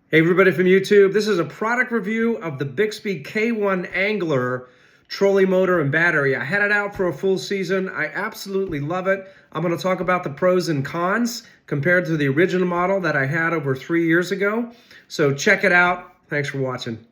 Hey everybody from YouTube, this is a product review of the Bixpy K1 Angler Trolling motor and battery. I had it out for a full season. I absolutely love it. I'm going to talk about the pros and cons compared to the original model that I had over 3 years ago. So check it out. Thanks for watching.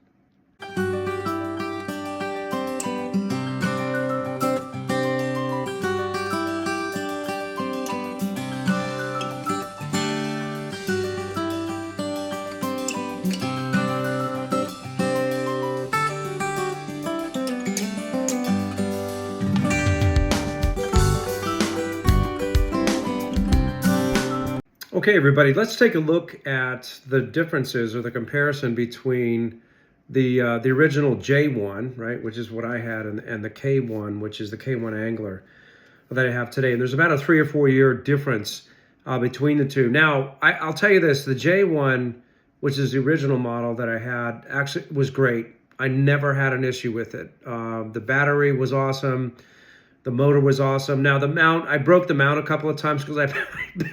Okay, everybody, let's take a look at the differences or the comparison between the original J1, right, which is what I had, and the K1, which is the K1 Angler that I have today. And there's about a 3 or 4 year difference between the two. Now, I'll tell you this, the J1, which is the original model that I had, actually was great. I never had an issue with it. The battery was awesome. The motor was awesome. Now the mount, I broke the mount a couple of times because I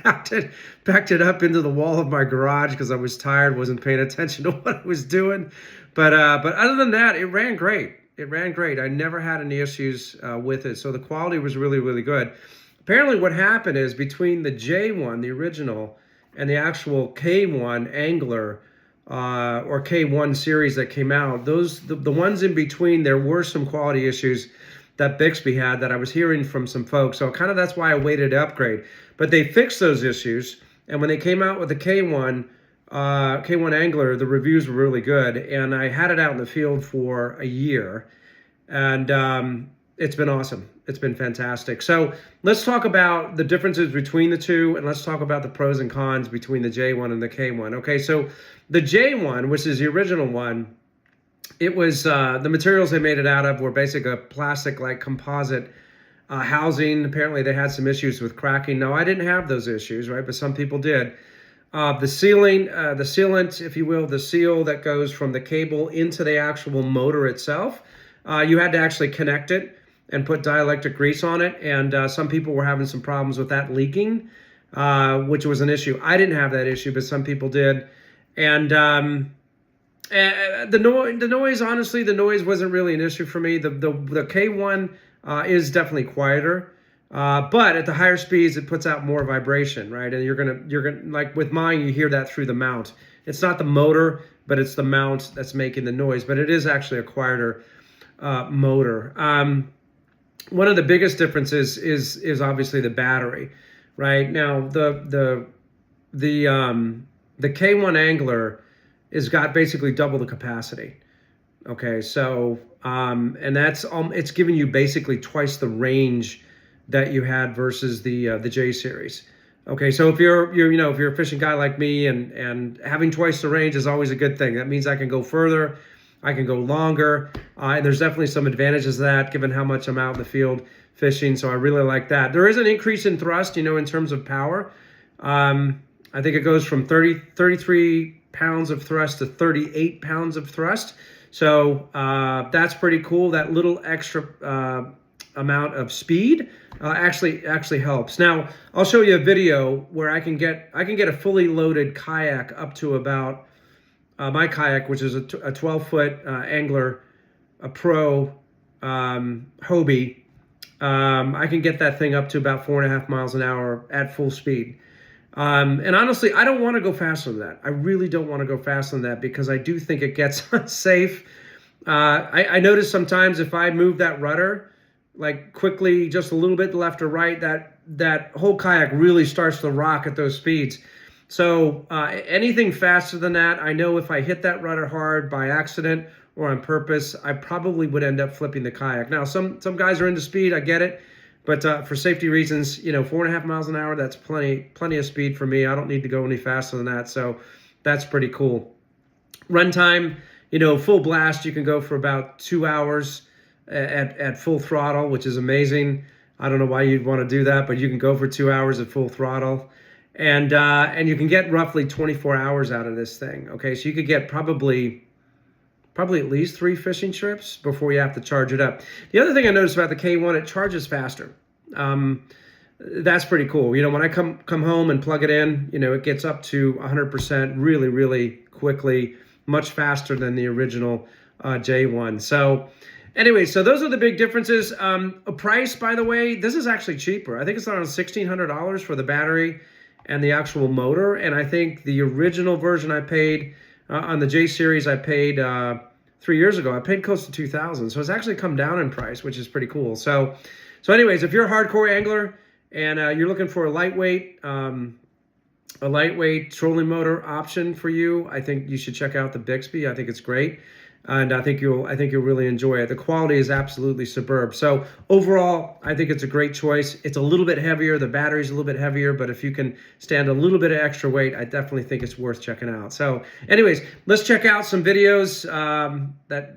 backed it up into the wall of my garage because I was tired, wasn't paying attention to what I was doing. But other than that, it ran great. It ran great. I never had any issues with it. So the quality was really, really good. Apparently what happened is between the J1, the original, and the actual K1 Angler or K1 series that came out, the ones in between, there were some quality issues that Bixpy had that I was hearing from some folks. So kind of that's why I waited to upgrade. But they fixed those issues. And when they came out with the K1 Angler, the reviews were really good. And I had it out in the field for a year. And it's been awesome. It's been fantastic. So let's talk about the differences between the two. And let's talk about the pros and cons between the J1 and the K1. Okay, so the J1, which is the original one, it was the materials they made it out of were basically a plastic like composite housing. Apparently they had some issues with cracking. No, I didn't have those issues, right? But some people did. The sealant, if you will, the seal that goes from the cable into the actual motor itself, you had to actually connect it and put dielectric grease on it. And some people were having some problems with that leaking, which was an issue. I didn't have that issue, but some people did. And the noise, honestly, the noise wasn't really an issue for me. The K1 is definitely quieter, but at the higher speeds, it puts out more vibration, right? And you're gonna like with mine, you hear that through the mount. It's not the motor, but it's the mount that's making the noise. But it is actually a quieter motor. One of the biggest differences is obviously the battery, right? Now the K1 Angler is got basically double the capacity. Okay, so and that's it's giving you basically twice the range that you had versus the J series. Okay, so if you're if you're a fishing guy like me and having twice the range is always a good thing. That means I can go further, I can go longer, and there's definitely some advantages to that given how much I'm out in the field fishing. So I really like that. There is an increase in thrust, in terms of power. I think it goes from 33 pounds of thrust to 38 pounds of thrust. So that's pretty cool. That little extra amount of speed actually helps. Now I'll show you a video where I can get a fully loaded kayak up to about my kayak, which is a 12-foot Angler, a Pro Hobie. I can get that thing up to about 4.5 miles an hour at full speed. And honestly, I don't want to go faster than that. I really don't want to go faster than that because I do think it gets unsafe. I notice sometimes if I move that rudder, like quickly, just a little bit left or right, that whole kayak really starts to rock at those speeds. So anything faster than that, I know if I hit that rudder hard by accident or on purpose, I probably would end up flipping the kayak. Now, some guys are into speed, I get it. But for safety reasons, 4.5 miles an hour, that's plenty of speed for me. I don't need to go any faster than that. So that's pretty cool. Runtime, full blast, you can go for about 2 hours at full throttle, which is amazing. I don't know why you'd want to do that, but you can go for 2 hours at full throttle. And you can get roughly 24 hours out of this thing. Okay, so you could get probably at least 3 fishing trips before you have to charge it up. The other thing I noticed about the K1, it charges faster. that's pretty cool. You know, when I come home and plug it in, you know, it gets up to 100% really, really quickly, much faster than the original J1. So anyway, so those are the big differences. A price, by the way, this is actually cheaper. I think it's around $1,600 for the battery and the actual motor. And I think the original version I paid on the J series, I paid 3 years ago, I paid close to $2,000. So it's actually come down in price, which is pretty cool. So anyways, if you're a hardcore angler and you're looking for a lightweight trolling motor option for you, I think you should check out the Bixpy. I think it's great, and I think you'll really enjoy it. The quality is absolutely superb. So overall, I think it's a great choice. It's a little bit heavier. The battery's a little bit heavier, but if you can stand a little bit of extra weight, I definitely think it's worth checking out. So anyways, let's check out some videos that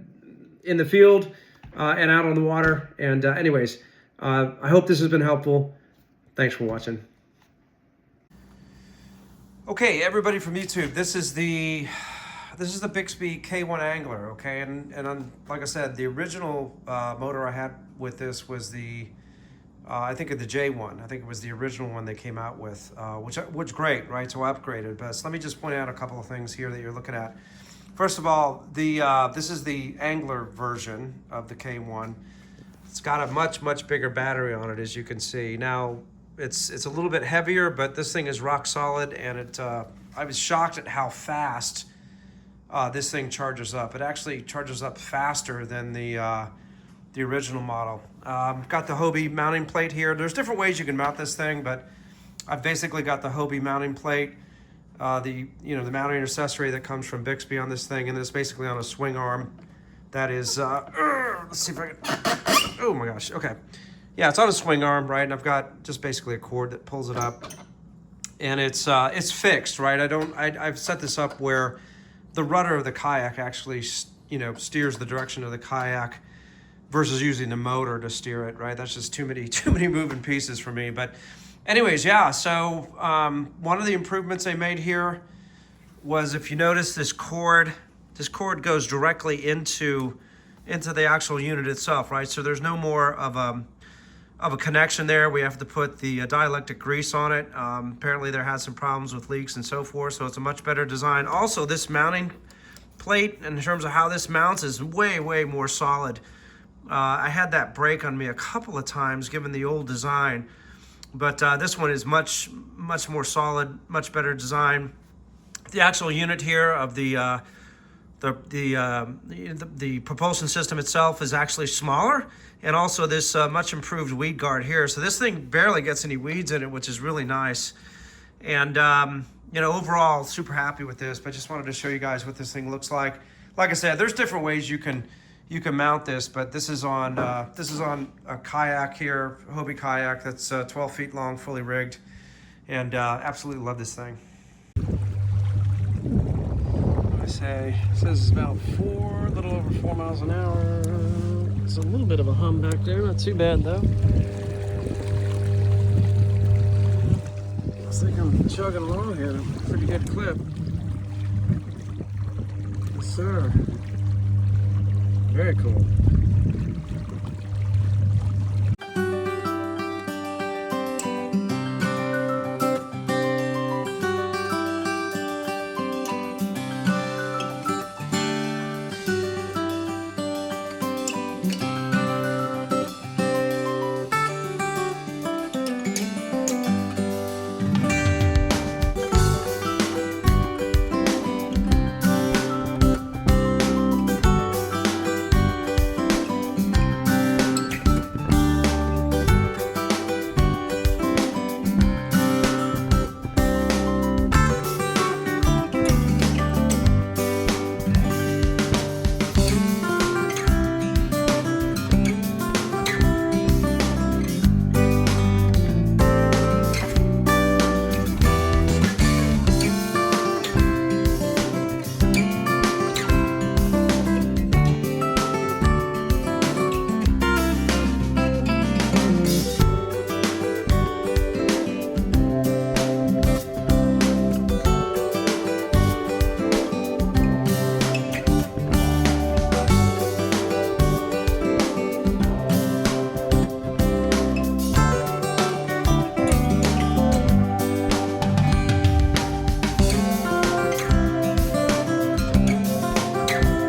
in the field and out on the water. And anyways, I hope this has been helpful. Thanks for watching. Okay, everybody from YouTube, this is the Bixpy K1 Angler, okay, and like I said, the original motor I had with this was the I think of the J1. I think it was the original one they came out with, which great, right? So I upgraded. But let me just point out a couple of things here that you're looking at. First of all, this is the Angler version of the K1. It's got a much bigger battery on it, as you can see. Now it's a little bit heavier, but this thing is rock solid, and I was shocked at how fast this thing charges up. It actually charges up faster than the original model. Got the Hobie mounting plate here. There's different ways you can mount this thing, but I've basically got the Hobie mounting plate, the mounting accessory that comes from Bixpy on this thing, and it's basically on a swing arm. That is, let's see if I can. Oh my gosh. Okay. Yeah, it's on a swing arm, right? And I've got just basically a cord that pulls it up, and it's fixed, right? I've set this up where the rudder of the kayak actually, steers the direction of the kayak versus using the motor to steer it, right? That's just too many moving pieces for me. But anyways, yeah. So one of the improvements they made here was, if you notice, this cord goes directly into the actual unit itself, right? So there's no more of a connection there. We have to put the dielectric grease on it. Apparently there has some problems with leaks and so forth, so it's a much better design. Also, this mounting plate, in terms of how this mounts, is way more solid. I had that break on me a couple of times given the old design, but this one is much more solid, much better design. The actual unit here of the propulsion system itself is actually smaller, and also this much improved weed guard here. So this thing barely gets any weeds in it, which is really nice. And overall, super happy with this. But I just wanted to show you guys what this thing looks like. Like I said, there's different ways you can mount this, but this is on a kayak here, Hobie kayak that's 12 feet long, fully rigged, and absolutely love this thing. It says it's about a little over 4 miles an hour. It's a little bit of a hum back there, not too bad though. Looks like I'm chugging along here at a pretty good clip. Yes, sir. Very cool.